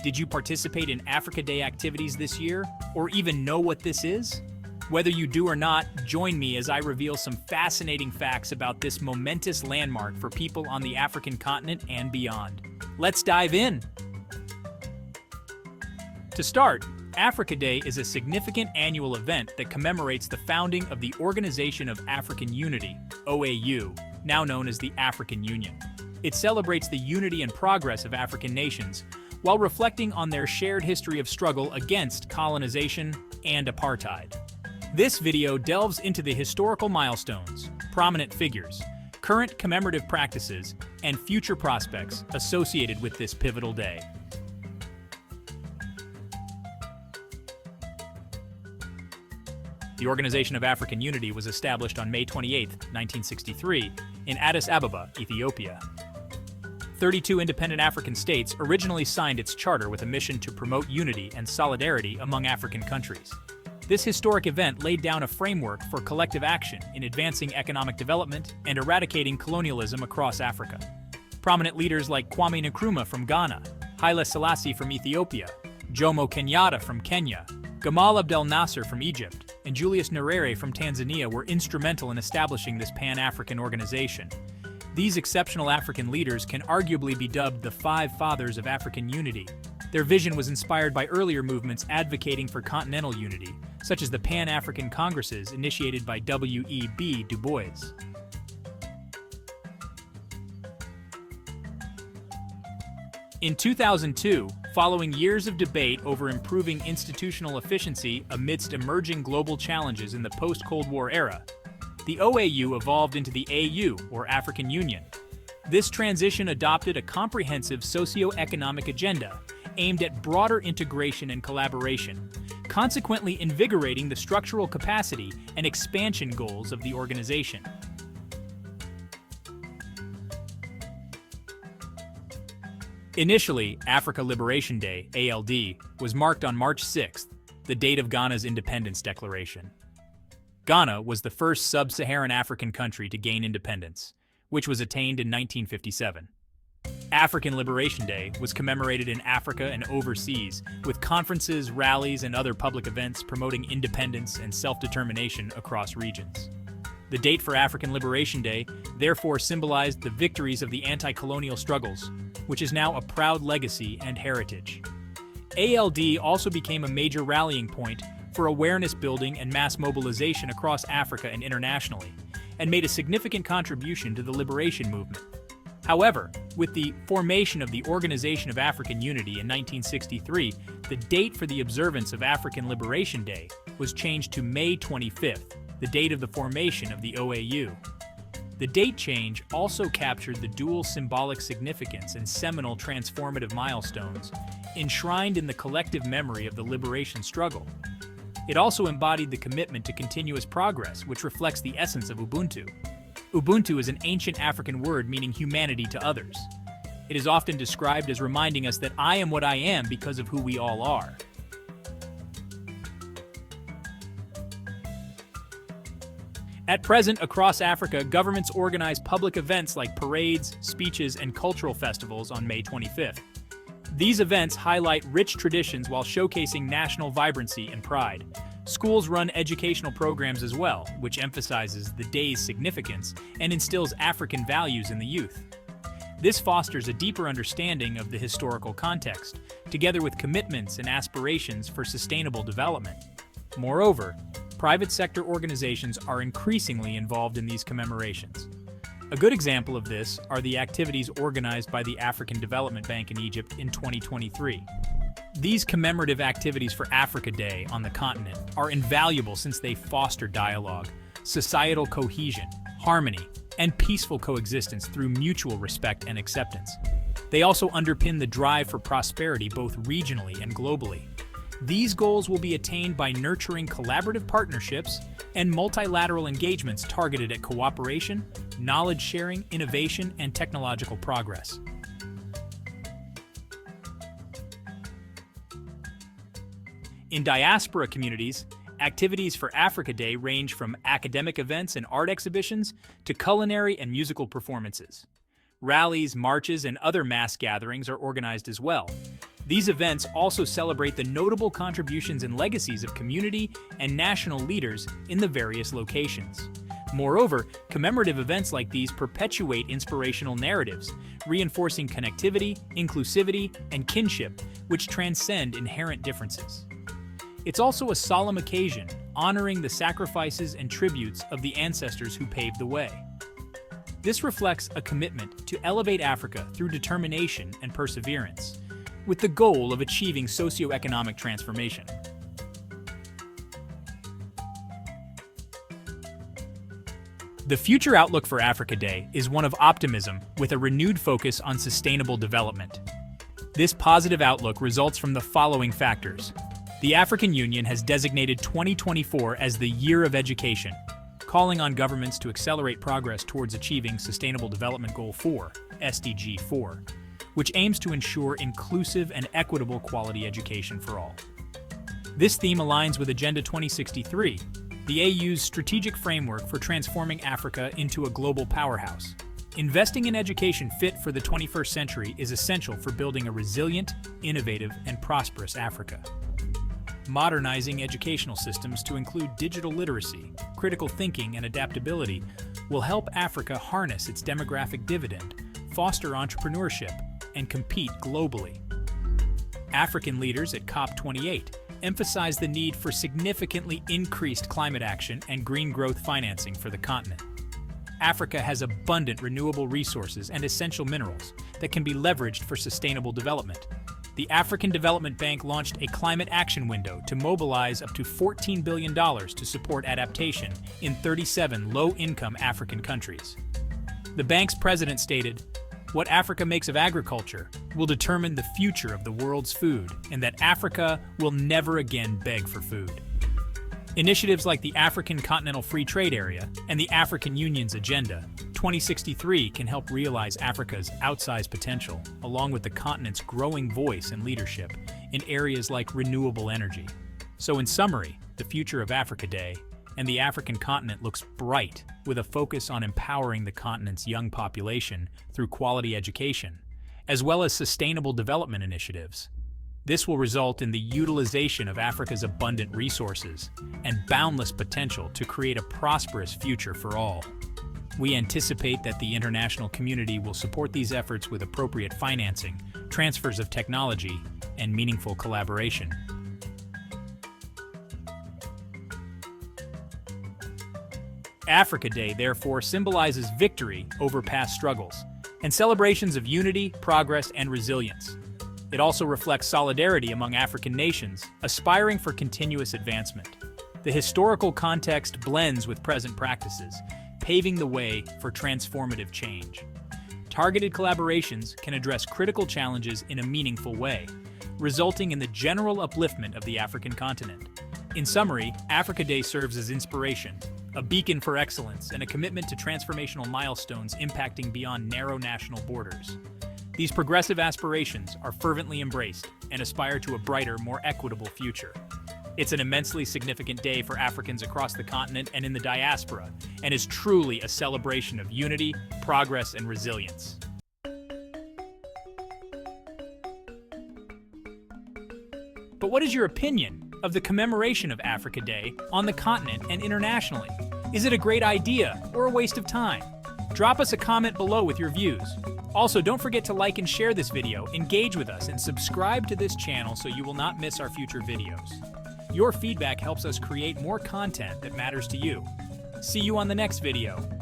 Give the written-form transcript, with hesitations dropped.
Did you participate in Africa Day activities this year, or even know what this is? Whether you do or not, join me as I reveal some fascinating facts about this momentous landmark for people on the African continent and beyond. Let's dive in! To start, Africa Day is a significant annual event that commemorates the founding of the Organization of African Unity, OAU, now known as the African Union. It celebrates the unity and progress of African nations, while reflecting on their shared history of struggle against colonization and apartheid. This video delves into the historical milestones, prominent figures, current commemorative practices, and future prospects associated with this pivotal day. The Organization of African Unity was established on May 28, 1963, in Addis Ababa, Ethiopia. 32 independent African states originally signed its charter with a mission to promote unity and solidarity among African countries. This historic event laid down a framework for collective action in advancing economic development and eradicating colonialism across Africa. Prominent leaders like Kwame Nkrumah from Ghana, Haile Selassie from Ethiopia, Jomo Kenyatta from Kenya, Gamal Abdel Nasser from Egypt, and Julius Nyerere from Tanzania were instrumental in establishing this Pan-African organization. These exceptional African leaders can arguably be dubbed the Five Fathers of African Unity. Their vision was inspired by earlier movements advocating for continental unity, such as the Pan-African Congresses initiated by W.E.B. Du Bois. In 2002, following years of debate over improving institutional efficiency amidst emerging global challenges in the post-Cold War era, the OAU evolved into the AU, or African Union. This transition adopted a comprehensive socio-economic agenda aimed at broader integration and collaboration, consequently invigorating the structural capacity and expansion goals of the organization. Initially, Africa Liberation Day, ALD, was marked on March 6th, the date of Ghana's independence declaration. Ghana was the first sub-Saharan African country to gain independence, which was attained in 1957. African Liberation Day was commemorated in Africa and overseas, with conferences, rallies, and other public events promoting independence and self-determination across regions. The date for African Liberation Day therefore symbolized the victories of the anti-colonial struggles, which is now a proud legacy and heritage. ALD also became a major rallying point for awareness building and mass mobilization across Africa and internationally, and made a significant contribution to the liberation movement. However, with the formation of the Organization of African Unity in 1963, the date for the observance of African Liberation Day was changed to May 25th, the date of the formation of the OAU. The date change also captured the dual symbolic significance and seminal transformative milestones enshrined in the collective memory of the liberation struggle. It also embodied the commitment to continuous progress, which reflects the essence of Ubuntu. Ubuntu is an ancient African word meaning humanity to others. It is often described as reminding us that I am what I am because of who we all are. At present, across Africa, governments organize public events like parades, speeches, and cultural festivals on May 25th. These events highlight rich traditions while showcasing national vibrancy and pride. Schools run educational programs as well, which emphasizes the day's significance and instills African values in the youth. This fosters a deeper understanding of the historical context, together with commitments and aspirations for sustainable development. Moreover, private sector organizations are increasingly involved in these commemorations. A good example of this are the activities organized by the African Development Bank in Egypt in 2023. These commemorative activities for Africa Day on the continent are invaluable since they foster dialogue, societal cohesion, harmony, and peaceful coexistence through mutual respect and acceptance. They also underpin the drive for prosperity both regionally and globally. These goals will be attained by nurturing collaborative partnerships and multilateral engagements targeted at cooperation, knowledge sharing, innovation, and technological progress. In diaspora communities, activities for Africa Day range from academic events and art exhibitions to culinary and musical performances. Rallies, marches, and other mass gatherings are organized as well. These events also celebrate the notable contributions and legacies of community and national leaders in the various locations. Moreover, commemorative events like these perpetuate inspirational narratives, reinforcing connectivity, inclusivity, and kinship, which transcend inherent differences. It's also a solemn occasion, honoring the sacrifices and tributes of the ancestors who paved the way. This reflects a commitment to elevate Africa through determination and perseverance, with the goal of achieving socio-economic transformation. The future outlook for Africa Day is one of optimism with a renewed focus on sustainable development. This positive outlook results from the following factors. The African Union has designated 2024 as the Year of Education, calling on governments to accelerate progress towards achieving Sustainable Development Goal 4, SDG 4, which aims to ensure inclusive and equitable quality education for all. This theme aligns with Agenda 2063, the AU's strategic framework for transforming Africa into a global powerhouse. Investing in education fit for the 21st century is essential for building a resilient, innovative, and prosperous Africa. Modernizing educational systems to include digital literacy, critical thinking, and adaptability will help Africa harness its demographic dividend, foster entrepreneurship, and compete globally. African leaders at COP28 emphasize the need for significantly increased climate action and green growth financing for the continent. Africa has abundant renewable resources and essential minerals that can be leveraged for sustainable development. The African Development Bank launched a climate action window to mobilize up to $14 billion to support adaptation in 37 low-income African countries. The bank's president stated, "What Africa makes of agriculture will determine the future of the world's food, and that Africa will never again beg for food." Initiatives like the African Continental Free Trade Area and the African Union's Agenda 2063 can help realize Africa's outsized potential, along with the continent's growing voice and leadership in areas like renewable energy. So in summary, the future of Africa Day and the African continent looks bright, with a focus on empowering the continent's young population through quality education, as well as sustainable development initiatives. This will result in the utilization of Africa's abundant resources and boundless potential to create a prosperous future for all. We anticipate that the international community will support these efforts with appropriate financing, transfers of technology, and meaningful collaboration. Africa Day, therefore, symbolizes victory over past struggles and celebrations of unity, progress, and resilience. It also reflects solidarity among African nations, aspiring for continuous advancement. The historical context blends with present practices, paving the way for transformative change. Targeted collaborations can address critical challenges in a meaningful way, resulting in the general upliftment of the African continent. In summary, Africa Day serves as inspiration, a beacon for excellence, and a commitment to transformational milestones impacting beyond narrow national borders. These progressive aspirations are fervently embraced and aspire to a brighter, more equitable future. It's an immensely significant day for Africans across the continent and in the diaspora, and is truly a celebration of unity, progress, and resilience. But what is your opinion of the commemoration of Africa Day on the continent and internationally? Is it a great idea or a waste of time? Drop us a comment below with your views. Also, don't forget to like and share this video, engage with us, and subscribe to this channel so you will not miss our future videos. Your feedback helps us create more content that matters to you. See you on the next video.